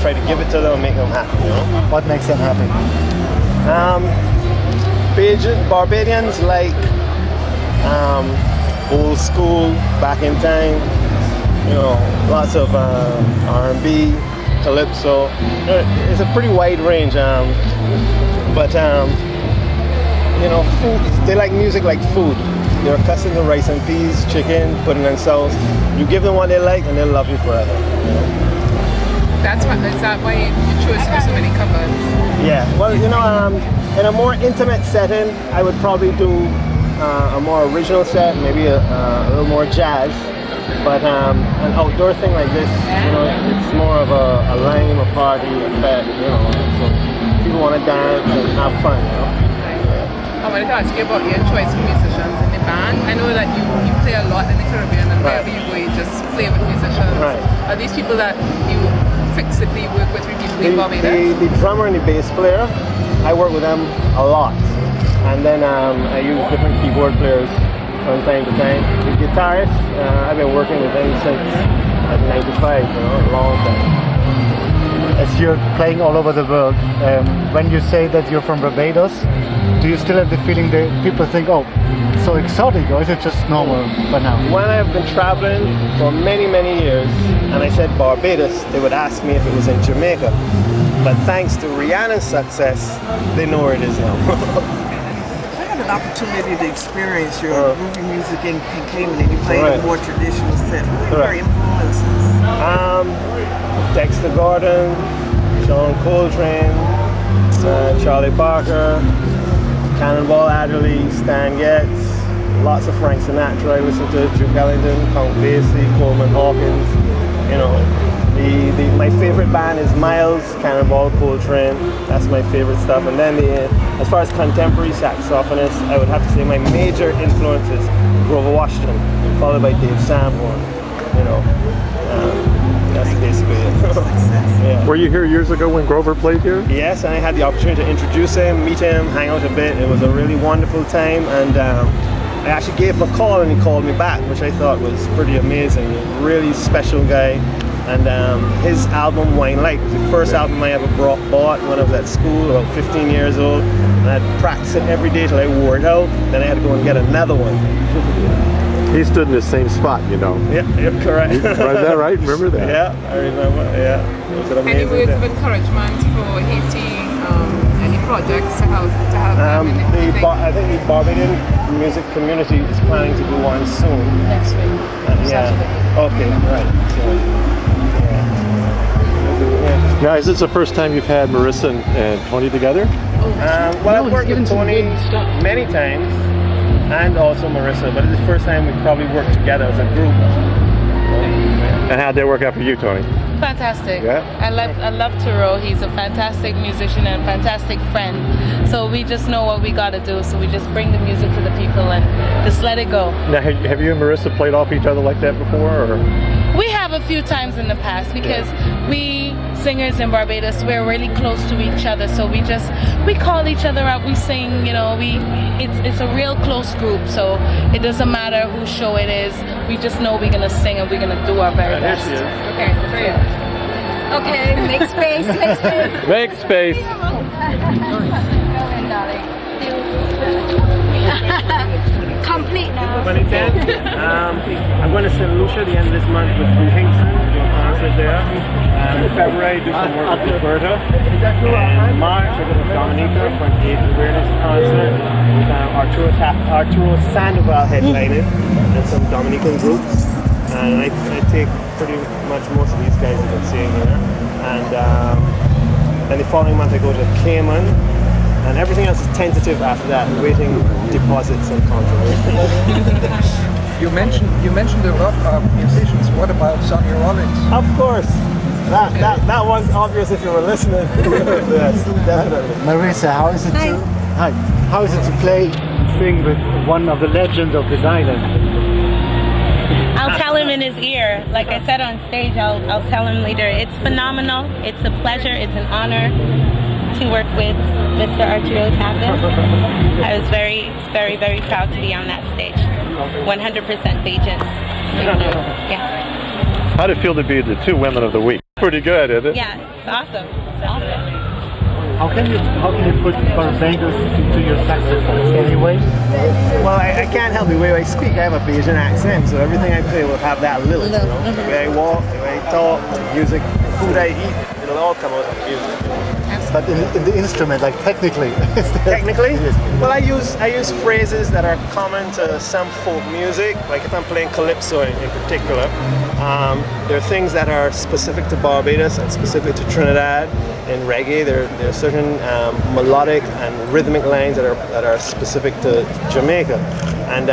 try to give it to them and make them happy, you know? What makes them happy? Barbadians like old school, back in time, you know, lots of R&B, calypso. It's a pretty wide range, but you know, food. They like music like food. They're accustomed to rice and peas, chicken, pudding and sauce. You give them what they like, and they'll love you forever. You know? Is that why you chose to do so many covers? Yeah. Well, you know, in a more intimate setting, I would probably do a more original set, maybe a little more jazz. But an outdoor thing like this, you know, it's more of a lime, a party, a fete, you know. So people want to dance and have fun, you know. I wanted to ask you about your choice of musicians in the band. I know that you play a lot in the Caribbean, and wherever you go, you just play with musicians. Right. Are these people that you fixedly work with repeatedly in Barbados? The drummer and the bass player, I work with them a lot. And then I use different keyboard players from time to time. The guitarist, I've been working with him since like 95, you know, a long time. As you're playing all over the world, when you say that you're from Barbados, do you still have the feeling that people think, oh, so exotic, or is it just normal by now? When I've been traveling for many, many years, and I said Barbados, they would ask me if it was in Jamaica. But thanks to Rihanna's success, they know where it is now. I had an opportunity to experience your groovy music in Cayman, and you played a more traditional set. What are your influences? Dexter Gordon, Sean Coltrane, Charlie Parker, Cannonball Adderley, Stan Getz, lots of Frank Sinatra. I listen to Duke Ellington, Count Basie, Coleman Hawkins. You know, my favorite band is Miles, Cannonball, Coltrane. That's my favorite stuff. And then as far as contemporary saxophonists, I would have to say my major influences: Grover Washington, followed by Dave Sanborn. You know, that's basically it. Yeah. Were you here years ago when Grover played here? Yes, and I had the opportunity to introduce him, meet him, hang out a bit. It was a really wonderful time, and I actually gave him a call and he called me back, which I thought was pretty amazing. Really special guy. And his album Wine Light was the first album I ever bought when I was at school, about 15 years old. And I'd practice it every day till I wore it out. Then I had to go and get another one. He stood in the same spot, you know. Yeah, you're correct. Is that right? Remember that? Yeah, I remember. Yeah, it was an amazing Any words day. of encouragement for Haiti? Any projects to help them? I think the Barbadian music community is planning to do one soon. Next week. Yeah. Okay. Right. So, yeah. Now, is this the first time you've had Marisa and Toni together? Well, I've worked with Toni many times, and also Marisa, but it's the first time we probably worked together as a group. And how'd that work out for you, Toni? Fantastic. Yeah? I love Turo. He's a fantastic musician and a fantastic friend. So we just know what we got to do. So we just bring the music to the people and just let it go. Now, have you and Marisa played off each other like that before? Or? We have a few times in the past because we singers in Barbados, we're really close to each other. So we call each other out. We sing. You know, it's a real close group. So it doesn't matter whose show it is. We just know we're gonna sing and we're gonna do our very best. Okay, great. Okay, make space, make space. Make space. Go in, darling. Complete now. 2010. I'm going to St. Lucia the end of this month with Blue Hinkson, do a concert there. In February, do some work with Roberta. In March, I go to Dominica for an AIDS awareness concert with Arturo Sandoval headlining and some Dominican groups. And I take pretty much most of these guys that I'm seeing here. And then the following month I go to Cayman. And everything else is tentative after that, waiting deposits and confirmation. You mentioned a lot of musicians. What about Sonny Rollins? Of course. That one's obvious if you were listening. Yes, definitely. Marisa, how is it how is it to sing with one of the legends of this island? I'll tell him in his ear. Like I said on stage, I'll tell him later. It's phenomenal. It's a pleasure. It's an honor to work with Mr. Arturo Tappin. I was very, very, very proud to be on that stage. 100% Bajan. Yeah. How did it feel to be the two women of the week? pretty good, isn't it? Yeah, it's awesome. It's awesome. How can you put Barbados into your saxophones anyway? Well, I can't help the way I speak. I have a Bajan accent, so everything I play will have that lilt, you know? The way I walk, the way I talk, the music, the food I eat, it'll all come out of the music. But in the instrument, like technically. Technically? Yes. Well, I use phrases that are common to some folk music. Like if I'm playing calypso in particular, there are things that are specific to Barbados and specific to Trinidad. In reggae, there are certain melodic and rhythmic lines that are specific to Jamaica. And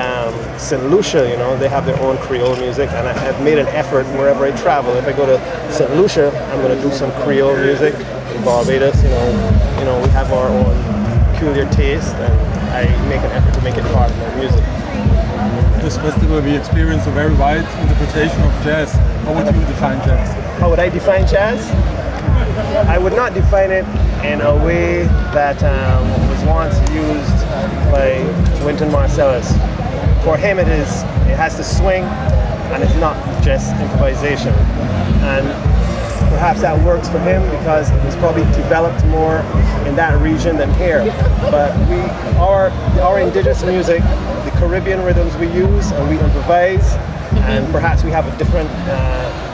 St. Lucia, you know, they have their own Creole music, and I've made an effort wherever I travel. If I go to St. Lucia, I'm going to do some Creole music. In Barbados, you know, we have our own peculiar taste, and I make an effort to make it part of my music. This festival, we experience a very wide interpretation of jazz. How would you define jazz? How would I define jazz? I would not define it in a way that was once used by Wynton Marsalis. For him, it has to swing, and it's not just improvisation. And perhaps that works for him because it was probably developed more in that region than here. But our indigenous music, the Caribbean rhythms we use and we improvise, and perhaps we have a different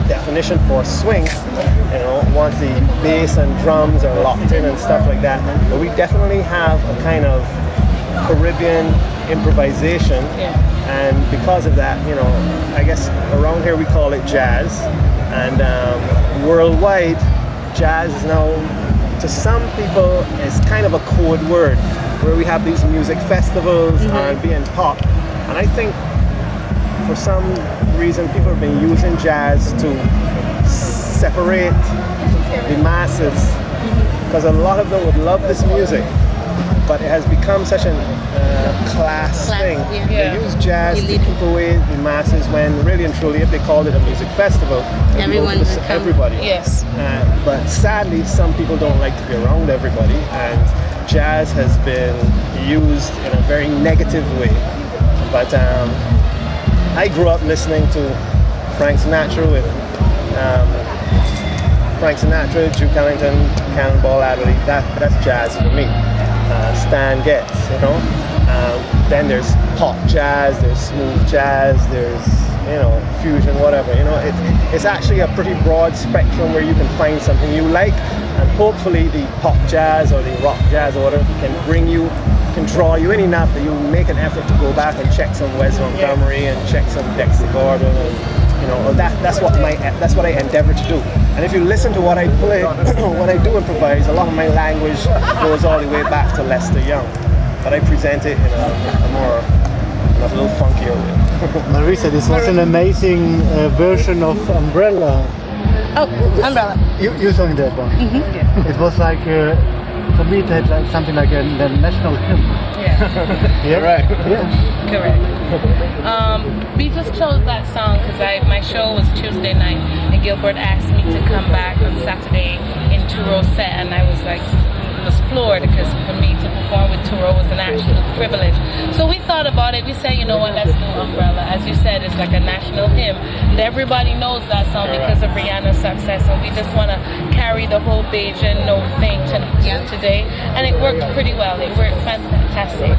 definition for swing, you know, once the bass and drums are locked in and stuff like that. But we definitely have a kind of Caribbean improvisation, and because of that, you know, I guess around here we call it jazz, and worldwide, jazz is now, to some people, is kind of a code word, where we have these music festivals, R&B and pop, and I think for some reason people have been using jazz to separate the masses, because a lot of them would love this music, but it has become such a class thing. They use jazz to keep away the masses, when really and truly, if they called it a music festival, everyone would come. Everybody. Yes. But sadly, some people don't like to be around everybody, and jazz has been used in a very negative way. But I grew up listening to Frank Sinatra with Frank Sinatra, Duke Ellington, Cannonball Adderley. That's jazz for me. Stan Getz, you know. Then there's pop jazz, there's smooth jazz, there's, you know, fusion, whatever. You know, it's actually a pretty broad spectrum where you can find something you like, and hopefully the pop jazz or the rock jazz or whatever can draw you in enough that you make an effort to go back and check some Wes Montgomery and check some Dexter Gordon, and you know, that's what I endeavor to do. And if you listen to what I play, when I do improvise, a lot of my language goes all the way back to Lester Young, but I present it in a little funkier way. Marisa, this was an amazing version of Umbrella. Oh, Umbrella. You sang that one. It was like, for me, it had like something like the national hymn. Yeah. Yeah, right. Yeah. Correct. We just chose that song because my show was Tuesday night, and Gilbert asked me to come back on Saturday in Turo set, and I was like, was floored, because for me to perform with Turo was an absolute privilege. So we thought about it. We said, you know what, let's do Umbrella. As you said, it's like a national hymn, and everybody knows that song because of Rihanna's success. And we just want to carry the whole Bajan thing to today, and it worked pretty well. It worked fantastic.